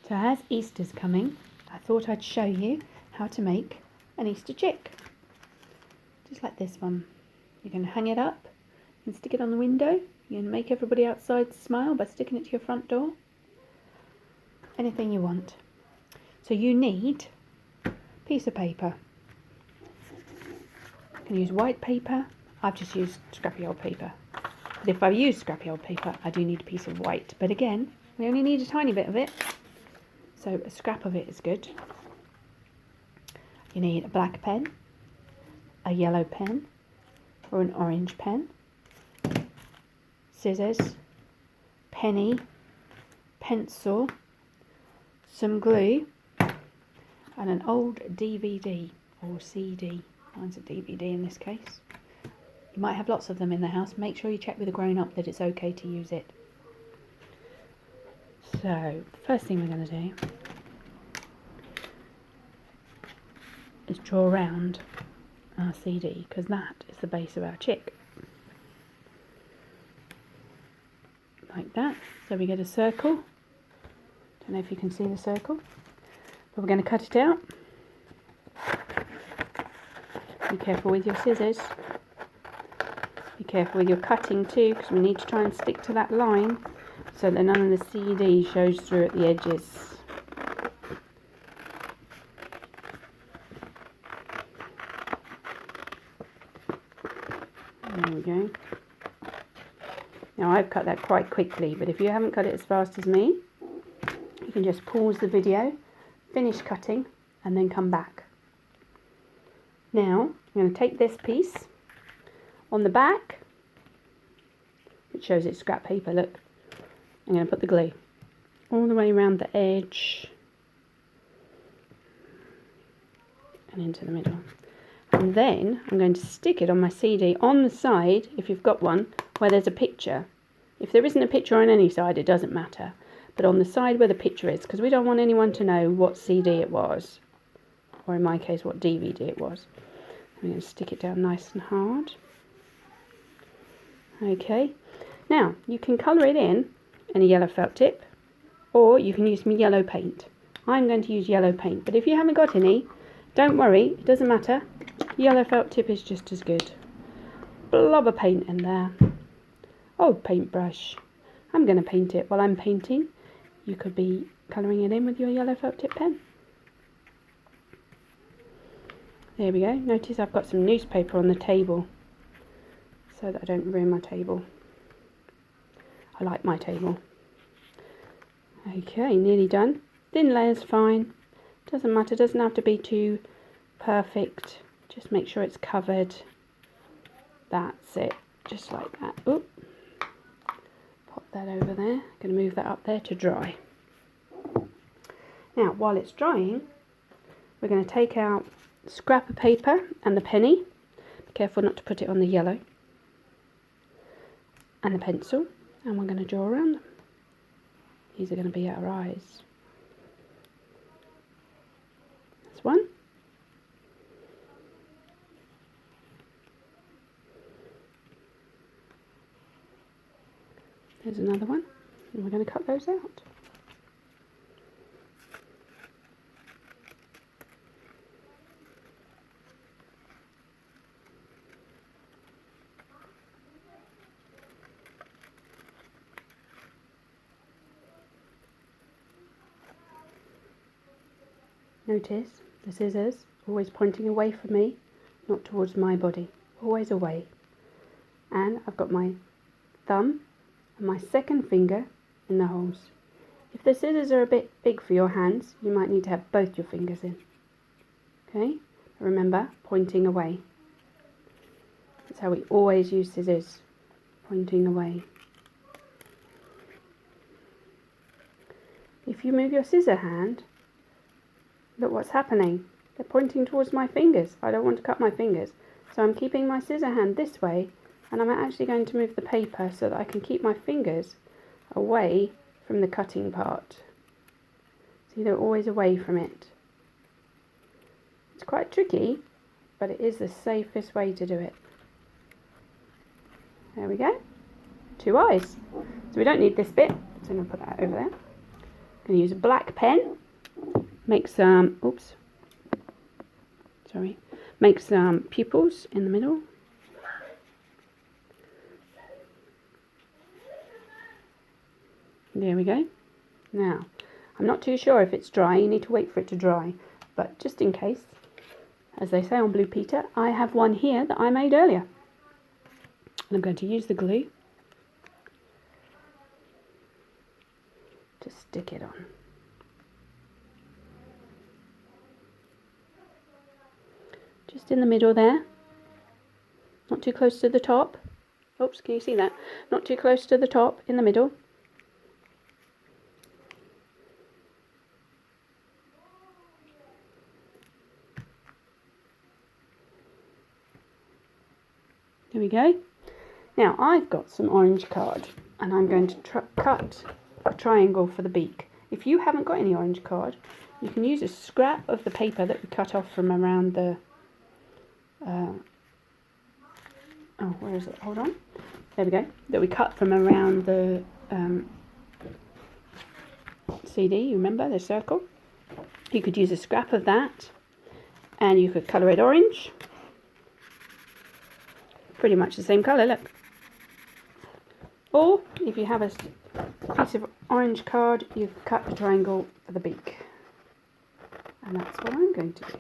So as Easter's coming, I thought I'd show you how to make an Easter chick. Just like this one. You can hang it up and stick it on the window. You can make everybody outside smile by sticking it to your front door. Anything you want. So you need a piece of paper. You can use white paper. I've just used scrappy old paper. But if I use scrappy old paper, I do need a piece of white. But again, we only need a tiny bit of it. So a scrap of it is good. You need a black pen, a yellow pen, or an orange pen, scissors, penny, pencil, some glue, and an old DVD or CD. Mine's a DVD in this case. You might have lots of them in the house. Make sure you check with a grown-up that it's okay to use it. So, the first thing we're going to do is draw around our CD, because that is the base of our chick. Like that. So we get a circle. Don't know if you can see the circle, but we're going to cut it out. Be careful with your scissors. Be careful with your cutting too, because we need to try and stick to that line so that none of the CD shows through at the edges. There we go. Now I've cut that quite quickly, but if you haven't cut it as fast as me, you can just pause the video, finish cutting, and then come back. Now I'm going to take this piece. On the back, it shows it's scrap paper, look. I'm going to put the glue all the way around the edge and into the middle. And then I'm going to stick it on my CD on the side, if you've got one, where there's a picture. If there isn't a picture on any side, it doesn't matter. But on the side where the picture is, because we don't want anyone to know what CD it was. Or in my case, what DVD it was. I'm going to stick it down nice and hard. Okay. Now, you can colour it in a yellow felt tip, or you can use some yellow paint. I'm going to use yellow paint, but if you haven't got any, don't worry, it doesn't matter. Yellow felt tip is just as good. Blob of paint in there. Old paintbrush. I'm going to paint it while I'm painting. You could be colouring it in with your yellow felt tip pen. There we go. Notice I've got some newspaper on the table so that I don't ruin my table. I like my table. Okay, nearly done. Thin layer's fine. Doesn't matter, doesn't have to be too perfect. Just make sure it's covered. That's it. Just like that. Oop. Pop that over there. I'm going to move that up there to dry. Now, while it's drying, we're going to take out the scrap of paper and the penny. Be careful not to put it on the yellow. And the pencil. And we're going to draw around them. These are going to be our eyes. That's one. There's another one. And we're going to cut those out. Notice the scissors always pointing away from me, not towards my body, always away. And I've got my thumb and my second finger in the holes. If the scissors are a bit big for your hands, you might need to have both your fingers in. Okay, but remember, pointing away. That's how we always use scissors, pointing away. If you move your scissor hand, look what's happening. They're pointing towards my fingers. I don't want to cut my fingers. So I'm keeping my scissor hand this way, and I'm actually going to move the paper so that I can keep my fingers away from the cutting part. See, they're always away from it. It's quite tricky, but it is the safest way to do it. There we go. 2 eyes. So we don't need this bit, so I'm going to put that over there. going to use a black pen, make some, make some pupils in the middle. There we go. Now, I'm not too sure if it's dry, you need to wait for it to dry, but just in case, as they say on Blue Peter, I have one here that I made earlier. And I'm going to use the glue to stick it on. Just in the middle there, not too close to the top. Oops, can you see that? Not too close to the top, in the middle. There we go. Now I've got some orange card and I'm going to cut a triangle for the beak. If you haven't got any orange card, you can use a scrap of the paper that we cut off from around the where is it? Hold on. There we go. That we cut from around the CD, you remember, the circle? You could use a scrap of that and you could colour it orange. Pretty much the same colour, look. Or if you have a piece of orange card, you can cut a triangle for the beak. And that's what I'm going to do.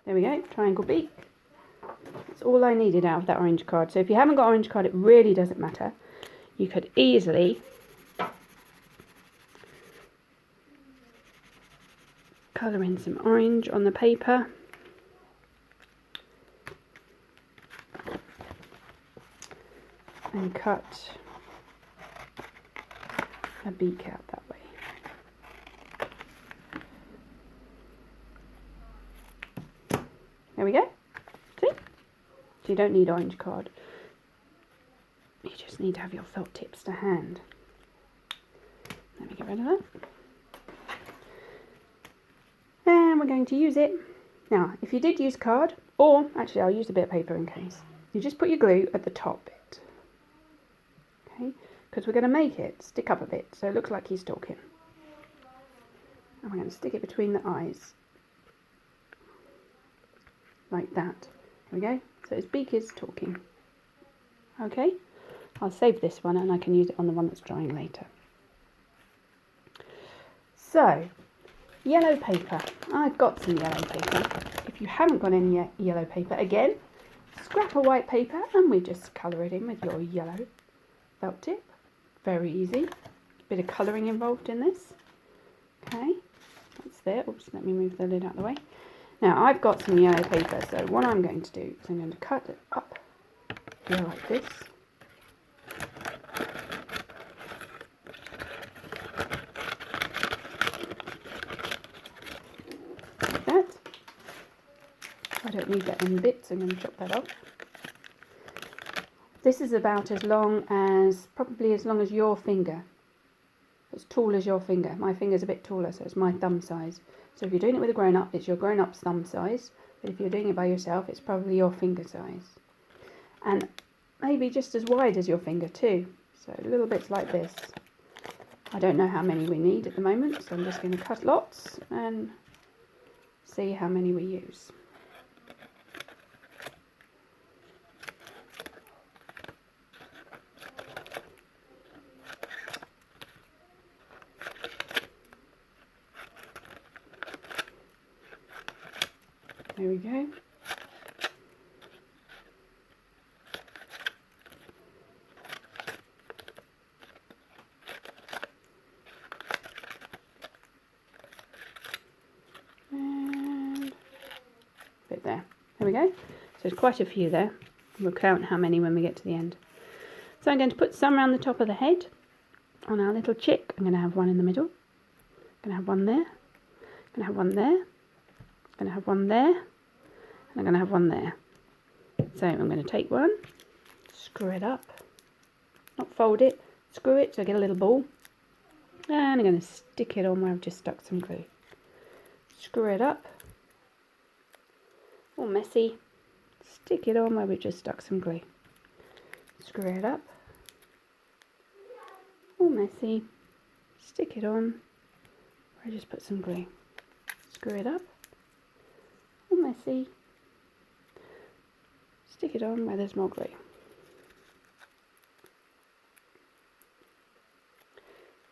There we go, triangle beak. That's all I needed out of that orange card. So if you haven't got orange card, it really doesn't matter. You could easily colour in some orange on the paper. And cut a beak out that way. There we go. See? So you don't need orange card. You just need to have your felt tips to hand. Let me get rid of that. And we're going to use it. Now, if you did use card, or actually I'll use a bit of paper in case, you just put your glue at the top bit. Okay? Because we're going to make it stick up a bit, so it looks like he's talking. And we're going to stick it between the eyes. Like that. There we go. So his beak is talking. Okay? I'll save this one and I can use it on the one that's drying later. So, yellow paper. I've got some yellow paper. If you haven't got any yellow paper, again, scrap a white paper and we just colour it in with your yellow felt tip. Very easy. Bit of colouring involved in this. Okay, that's there. Oops, let me move the lid out of the way. Now I've got some yellow paper, so what I'm going to do is I'm going to cut it up here like this. Like that. I don't need that in bits, I'm going to chop that off. This is about as long as, probably as long as your finger. As tall as your finger. My finger's a bit taller, so it's my thumb size. So if you're doing it with a grown-up, it's your grown-up's thumb size. But if you're doing it by yourself, it's probably your finger size. And maybe just as wide as your finger too. So little bits like this. I don't know how many we need at the moment, so I'm just going to cut lots and see how many we use. There we go. And a bit there. There we go. So there's quite a few there. We'll count how many when we get to the end. So I'm going to put some around the top of the head on our little chick. I'm going to have one in the middle. I'm going to have one there. I'm going to have one there. I'm going to have one there, and I'm going to have one there. So I'm going to take one, screw it up, not fold it, screw it so I get a little ball, and I'm going to stick it on where I've just stuck some glue. Screw it up, all messy, stick it on where we've just stuck some glue. Screw it up, all messy, stick it on, I just put some glue, screw it up, all messy, stick it on where there's more glue.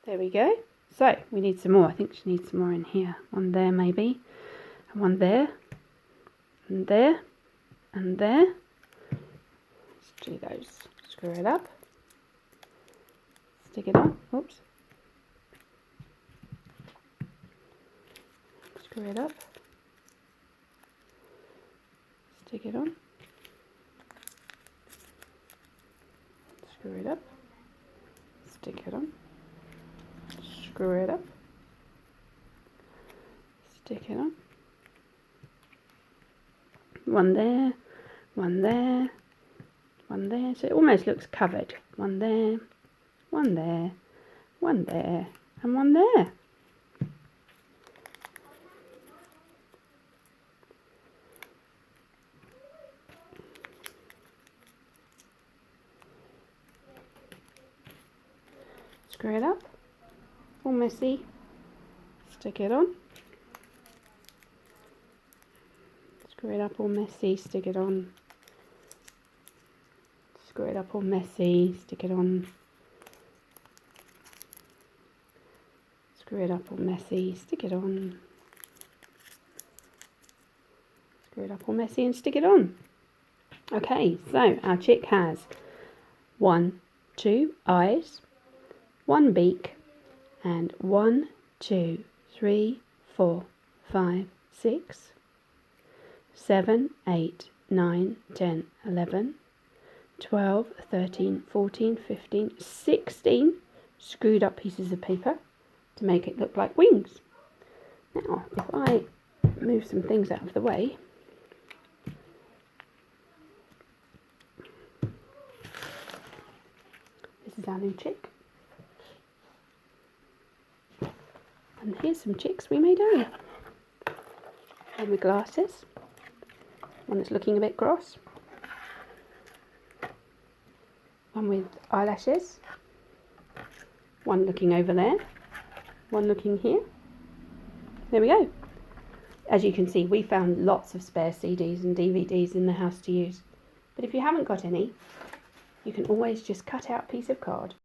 There we go. So we need some more. I think she needs some more in here. One there maybe, and one there, and there, and there. Let's do those. Screw it up. Stick it on. Oops. Screw it up. Stick it on. Screw it up. Stick it on. Screw it up. Stick it on. One there, one there, one there. So it almost looks covered. One there, one there, one there, and one there. Screw it up. All messy. Stick it on. Screw it up all messy, stick it on. Screw it up all messy, stick it on. Screw it up all messy, stick it on. Screw it up all messy and stick it on. Okay, so our chick has 1, 2 eyes, 1 beak, and 1, 2, 3, 4, 5, 6, 7, 8, 9, 10, 11, 12, 13, 14, 15, 16 screwed up pieces of paper to make it look like wings. Now, if I move some things out of the way, this is our new chick. And here's some chicks we made earlier. One with glasses, one that's looking a bit cross, one with eyelashes, one looking over there, one looking here. There we go. As you can see, we found lots of spare CDs and DVDs in the house to use. But if you haven't got any, you can always just cut out a piece of card